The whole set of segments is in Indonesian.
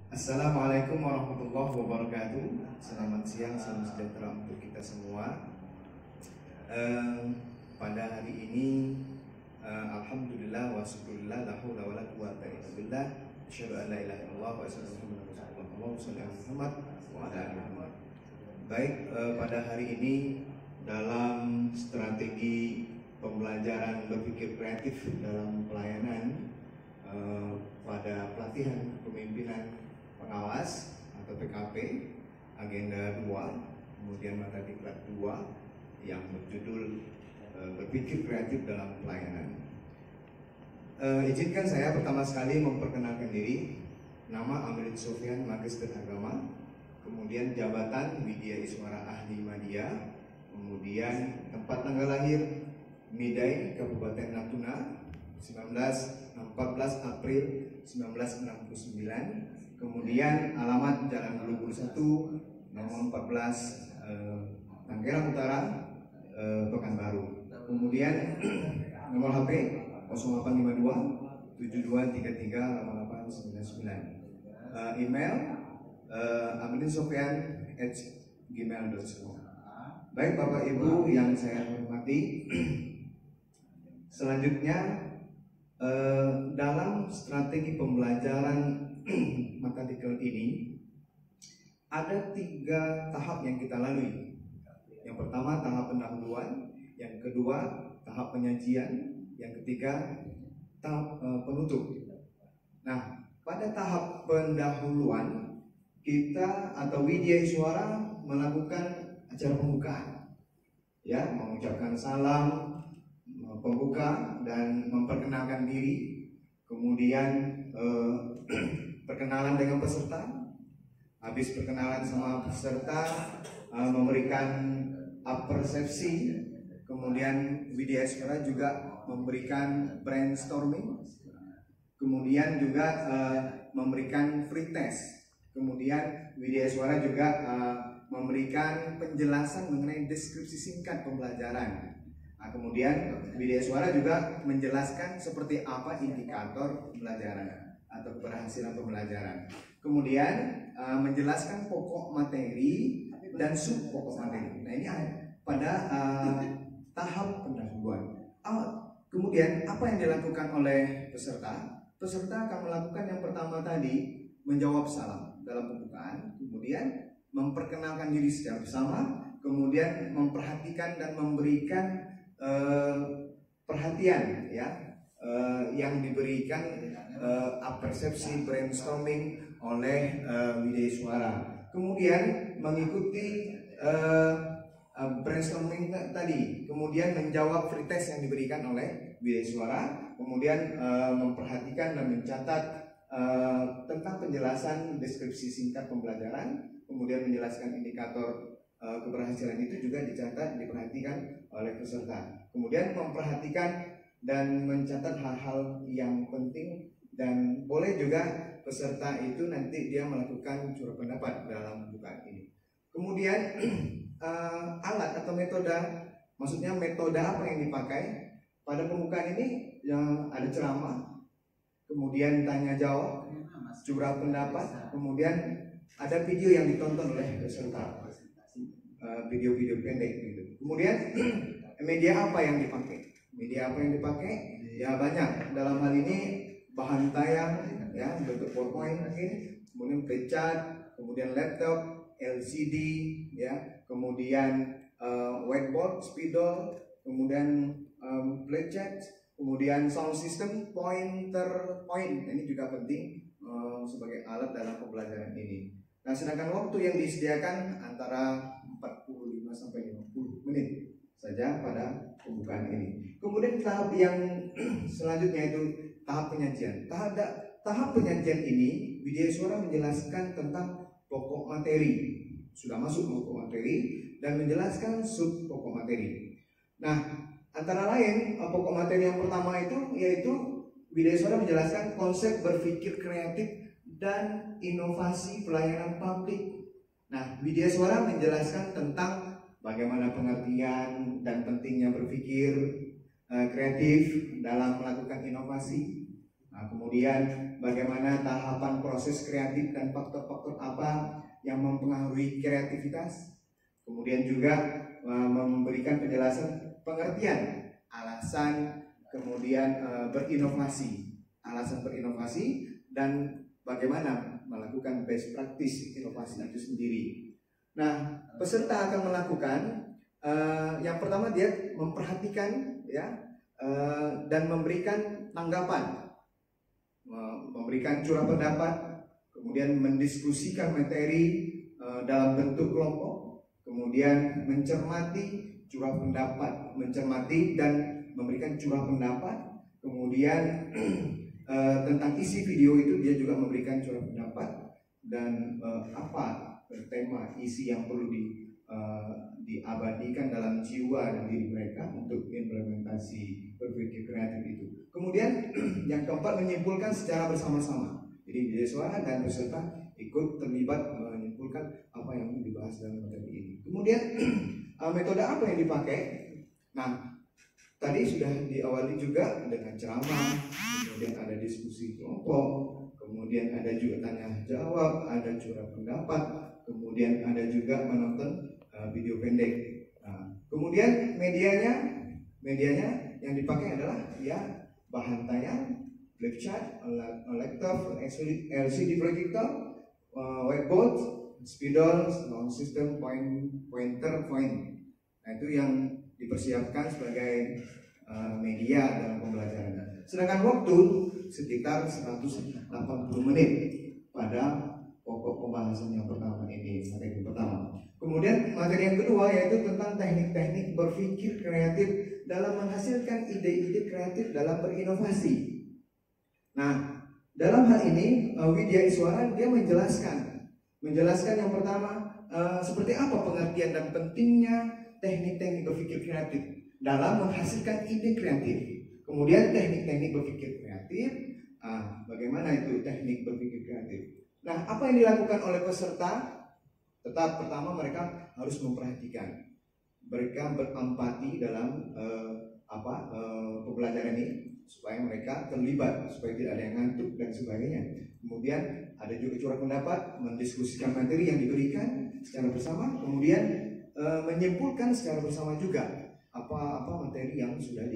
Assalamualaikum warahmatullahi wabarakatuh. Selamat siang, salam sejahtera untuk kita semua. Pada hari ini, alhamdulillah wa syukurillah, la haula wala quwata illa billah, asyhadu an la ilaha illallah wa asyhadu anna muhammadar rasulullah. Allahumma shalli ala Muhammad wa ala ali Muhammad. Baik, pada hari ini dalam strategi pembelajaran berpikir kreatif dalam pelayanan pada pelatihan kepemimpinan pengawas atau PKP agenda 2, kemudian mata diklat 2 yang berjudul berpikir kreatif dalam pelayanan. Izinkan saya pertama sekali memperkenalkan diri. Nama Amrin Sofyan, Magister Agama, kemudian jabatan Widya Iswara Ahli Madya, kemudian tempat tanggal lahir Midai, Kabupaten Natuna, 14 April 1969, kemudian alamat Jalan Bulumbul 1 nomor 14 Tanggerang Utara, Pekanbaru. Kemudian nomor HP 0852 7233 8899. Email amrinsofyan@gmail.com. Baik Bapak Ibu yang saya hormati, selanjutnya dalam strategi pembelajaran mata diklat ini ada 3 tahap yang kita lalui. Yang pertama tahap pendahuluan, yang kedua tahap penyajian, yang ketiga tahap penutup. Nah, pada tahap pendahuluan kita atau Widya Iswara melakukan acara pembukaan, ya, mengucapkan salam pembuka dan memperkenalkan diri, kemudian perkenalan dengan peserta. Habis perkenalan sama peserta, memberikan persepsi, kemudian Widya Iswara juga memberikan brainstorming, kemudian juga memberikan free test, kemudian Widya Iswara juga memberikan penjelasan mengenai deskripsi singkat pembelajaran. Nah, kemudian Widya Iswara juga menjelaskan seperti apa indikator pembelajaran atau keberhasilan pembelajaran. Kemudian menjelaskan pokok materi dan sub pokok materi. Nah, ini pada tahap pendahuluan. Kemudian apa yang dilakukan oleh peserta? Peserta akan melakukan yang pertama tadi, menjawab salam dalam pembukaan, kemudian memperkenalkan diri secara bersama, kemudian memperhatikan dan memberikan perhatian, ya, yang diberikan persepsi brainstorming oleh Widya Iswara. Kemudian mengikuti brainstorming tadi, kemudian menjawab free test yang diberikan oleh Widya Iswara, kemudian memperhatikan dan mencatat tentang penjelasan deskripsi singkat pembelajaran, kemudian menjelaskan indikator keberhasilan itu juga dicatat, diperhatikan oleh peserta. Kemudian memperhatikan dan mencatat hal-hal yang penting, dan boleh juga peserta itu nanti dia melakukan curhat pendapat dalam pembukaan ini. Kemudian alat atau metode, maksudnya metode apa yang dipakai pada pembukaan ini? Yang ada ceramah, kemudian tanya jawab, curhat pendapat, kemudian ada video yang ditonton oleh peserta, video-video pendek gitu. Kemudian media apa yang dipakai? Media apa yang dipakai? Ya banyak. Dalam hal ini bahan tayang, ya, bentuk PowerPoint mungkin, kemudian pecat, kemudian laptop, LCD, ya, kemudian whiteboard, spidol, kemudian playchat, kemudian sound system, pointer point. Ini juga penting sebagai alat dalam pembelajaran ini. Nah, sedangkan waktu yang disediakan antara 45 sampai 50 menit saja pada pembukaan ini. Kemudian tahap yang selanjutnya itu tahap penyajian. Tahap penyajian ini Widya Iswara menjelaskan tentang pokok materi. Sudah masuk pokok materi dan menjelaskan sub pokok materi. Nah, antara lain pokok materi yang pertama itu yaitu Widya Iswara menjelaskan konsep berpikir kreatif dan inovasi pelayanan publik. Nah, Widya Iswara menjelaskan tentang bagaimana pengertian dan pentingnya berpikir kreatif dalam melakukan inovasi. Nah, kemudian bagaimana tahapan proses kreatif dan faktor-faktor apa yang mempengaruhi kreativitas. Kemudian juga memberikan penjelasan pengertian alasan kemudian alasan berinovasi dan bagaimana melakukan best practice inovasi itu sendiri. Nah, peserta akan melakukan yang pertama dia memperhatikan dan memberikan tanggapan, memberikan curah pendapat, kemudian mendiskusikan materi dalam bentuk kelompok, kemudian mencermati curah pendapat, mencermati dan memberikan curah pendapat, kemudian tentang isi video itu dia juga memberikan curah pendapat dan apa tema isi yang perlu diabadikan dalam jiwa dan diri mereka untuk implementasi berpikir kreatif itu. Kemudian yang keempat, menyimpulkan secara bersama-sama. Jadi biasiswa dan peserta ikut terlibat menyimpulkan apa yang dibahas dalam materi ini. Kemudian metode apa yang dipakai? Nah, tadi sudah diawali juga dengan ceramah, kemudian ada diskusi kelompok, kemudian ada juga tanya jawab, ada curah pendapat, kemudian ada juga menonton video pendek. Nah, kemudian medianya yang dipakai adalah bahan tayang, flip chart, laptop, LCD projector, whiteboard, spidol, sound system, pointer. Nah, itu yang dipersiapkan sebagai media dalam pembelajaran. Sedangkan waktu sekitar 180 menit pada pokok pembahasan yang pertama ini, materi pertama. Kemudian materi yang kedua yaitu tentang teknik-teknik berpikir kreatif dalam menghasilkan ide-ide kreatif dalam berinovasi. Nah, dalam hal ini Widya Iswaran dia menjelaskan yang pertama seperti apa pengertian dan pentingnya teknik-teknik berpikir kreatif dalam menghasilkan ide kreatif. Kemudian teknik-teknik berpikir kreatif, bagaimana itu teknik berpikir kreatif? Nah, apa yang dilakukan oleh peserta? Tetap pertama mereka harus memperhatikan, mereka berempati dalam pembelajaran ini supaya mereka terlibat, supaya tidak ada yang ngantuk dan sebagainya. Kemudian ada juga curah pendapat, mendiskusikan materi yang diberikan secara bersama, kemudian menyimpulkan secara bersama juga apa materi yang sudah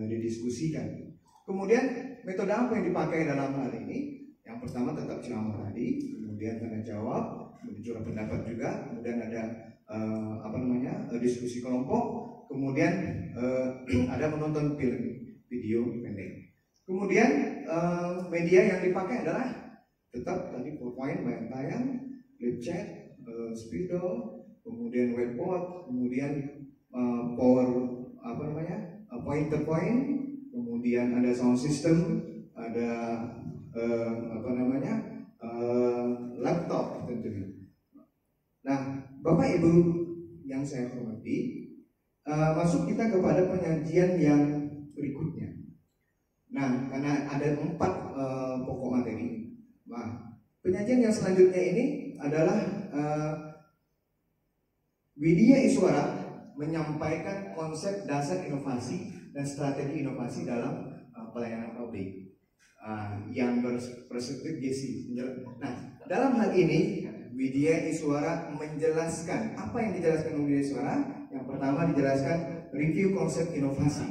didiskusikan. Kemudian metode apa yang dipakai dalam hal ini? Yang pertama tetap ceramah tadi, kemudian tanya jawab, curah pendapat juga, kemudian ada diskusi kelompok, kemudian ada menonton video pendek. Kemudian media yang dipakai adalah tetap tadi PowerPoint, bahan tayang, flip chart, spidol, kemudian whiteboard, kemudian pointer point, kemudian ada sound system, ada laptop tentunya. Nah, Bapak Ibu yang saya hormati, masuk kita kepada penyajian yang berikutnya. Nah, karena ada 4 pokok materi. Nah, penyajian yang selanjutnya ini adalah Widya Iswara menyampaikan konsep dasar inovasi dan strategi inovasi dalam pelayanan publik yang berperspektif GC. Nah, dalam hal ini Widya Iswara menjelaskan apa yang dijelaskan Widya Iswara. Yang pertama dijelaskan review konsep inovasi,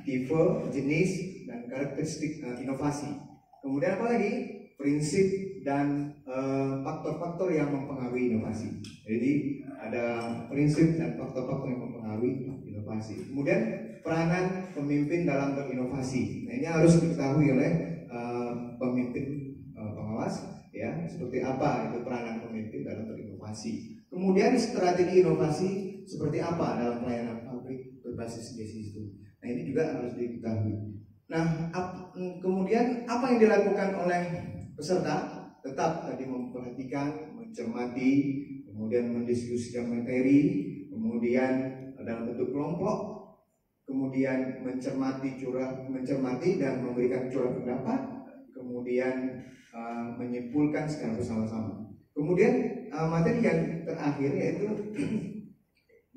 tipe, jenis, dan karakteristik inovasi. Kemudian apa lagi? Prinsip dan faktor-faktor yang mempengaruhi inovasi. Jadi ada prinsip dan faktor-faktor yang mempengaruhi inovasi. Kemudian peranan pemimpin dalam berinovasi. Nah, ini harus diketahui oleh pemimpin pengawas, seperti apa itu peranan pemimpin dalam berinovasi. Kemudian strategi inovasi seperti apa dalam pelayanan publik berbasis GC itu. Nah, ini juga harus diketahui. Nah, kemudian apa yang dilakukan oleh peserta? Tetap tadi memperhatikan, mencermati, kemudian mendiskusikan materi, kemudian dalam bentuk kelompok, kemudian mencermati dan memberikan curah pendapat, kemudian menyimpulkan secara bersama-sama. Kemudian materi yang terakhir yaitu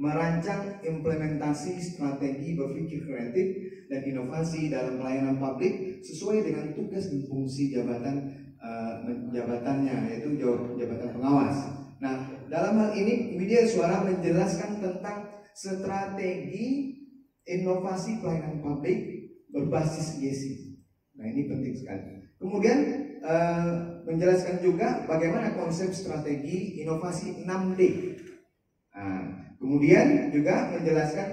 merancang implementasi strategi berpikir kreatif dan inovasi dalam pelayanan publik sesuai dengan tugas dan fungsi jabatannya, yaitu jabatan pengawas. Nah, dalam hal ini Widya Suara menjelaskan tentang strategi inovasi pelayanan publik berbasis GESI. Nah, ini penting sekali. Kemudian menjelaskan juga bagaimana konsep strategi inovasi 6D. Nah, kemudian juga menjelaskan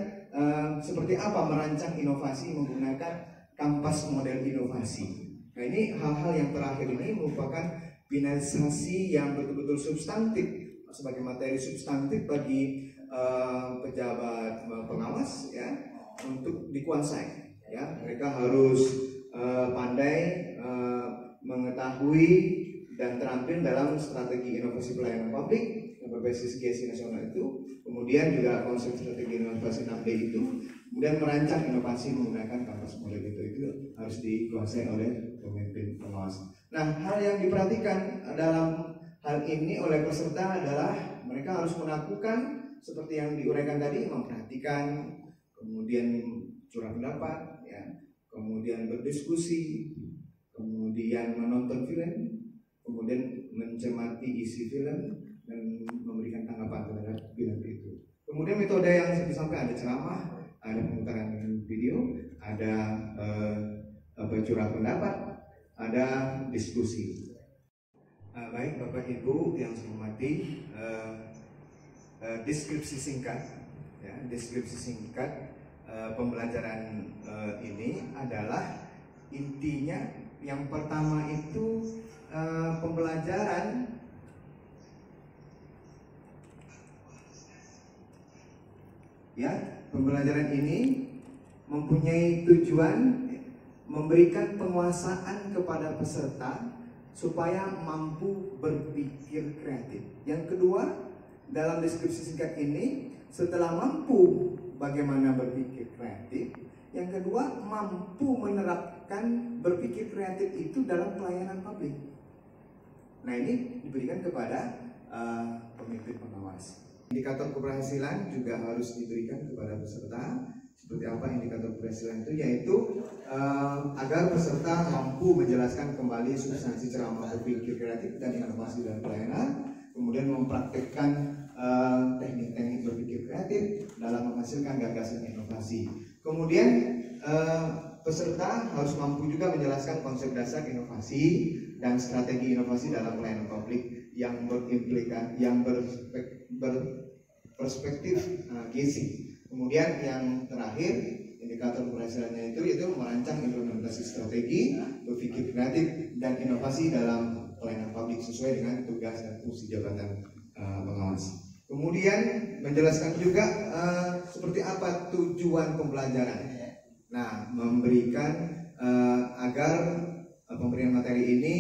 seperti apa merancang inovasi menggunakan kampas model inovasi. Nah, ini hal-hal yang terakhir ini merupakan finalisasi yang betul-betul substantif sebagai materi substantif bagi pejabat pengawas ya untuk dikuasai. Ya, mereka harus pandai mengetahui dan terampil dalam strategi inovasi pelayanan publik yang berbasis GESI nasional itu, kemudian juga konsep strategi inovasi 6D itu, kemudian merancang inovasi menggunakan kampas model itu harus dikuasai oleh pemimpin pengawas. Nah, hal yang diperhatikan dalam hal ini oleh peserta adalah mereka harus melakukan seperti yang diuraikan tadi, memperhatikan, kemudian curah pendapat, ya, kemudian berdiskusi, kemudian menonton film, kemudian mencermati isi film dan memberikan tanggapan terhadap film itu. Kemudian metode yang disampaikan ada ceramah, ada pemutaran video, ada curah pendapat, ada diskusi. Baik Bapak Ibu yang saya hormati, deskripsi singkat, ya, deskripsi singkat pembelajaran ini adalah intinya. Yang pertama itu pembelajaran pembelajaran ini mempunyai tujuan memberikan penguasaan kepada peserta supaya mampu berpikir kreatif. Yang kedua, dalam deskripsi singkat ini, setelah mampu bagaimana berpikir kreatif, yang kedua, mampu menerapkan berpikir kreatif itu dalam pelayanan publik. Nah, ini diberikan kepada pemimpin pengawas. Indikator keberhasilan juga harus diberikan kepada peserta. Seperti apa indikator keberhasilan itu? Yaitu agar peserta mampu menjelaskan kembali substansi ceramah berpikir kreatif dan inovasi dalam pelayanan, kemudian mempraktikkan teknik-teknik berpikir kreatif dalam menghasilkan gagasan inovasi. Kemudian peserta harus mampu juga menjelaskan konsep dasar inovasi dan strategi inovasi dalam pelayanan publik yang berperspektif GESI. Kemudian yang terakhir, indikator keberhasilannya itu yaitu merancang implementasi strategi berpikir kreatif dan inovasi dalam pelayanan publik sesuai dengan tugas dan fungsi jabatan pengawas. Kemudian menjelaskan juga seperti apa tujuan pembelajaran. Nah, memberikan agar pemberian materi ini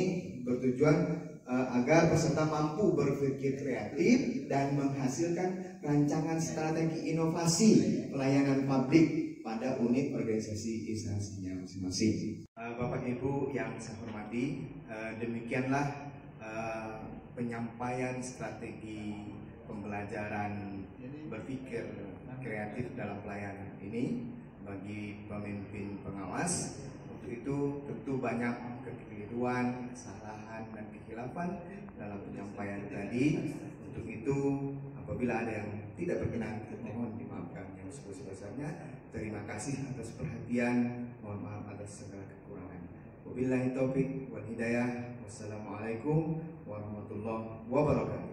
bertujuan agar peserta mampu berpikir kreatif dan menghasilkan rancangan strategi inovasi pelayanan publik pada unit organisasi instansinya masing-masing. Bapak Ibu yang saya hormati, demikianlah penyampaian strategi pembelajaran berpikir kreatif dalam pelayanan ini bagi pemimpin pengawas. Untuk itu tentu banyak kekeliruan, kesalahan dan kekhilafan dalam penyampaian tadi. Untuk itu apabila ada yang tidak berkenan, mohon dimaafkan yang sebesar-besarnya. Terima kasih atas perhatian, mohon maaf atas segala kekurangan. Wabillahi taufik wal hidayah. Wassalamualaikum warahmatullahi wabarakatuh.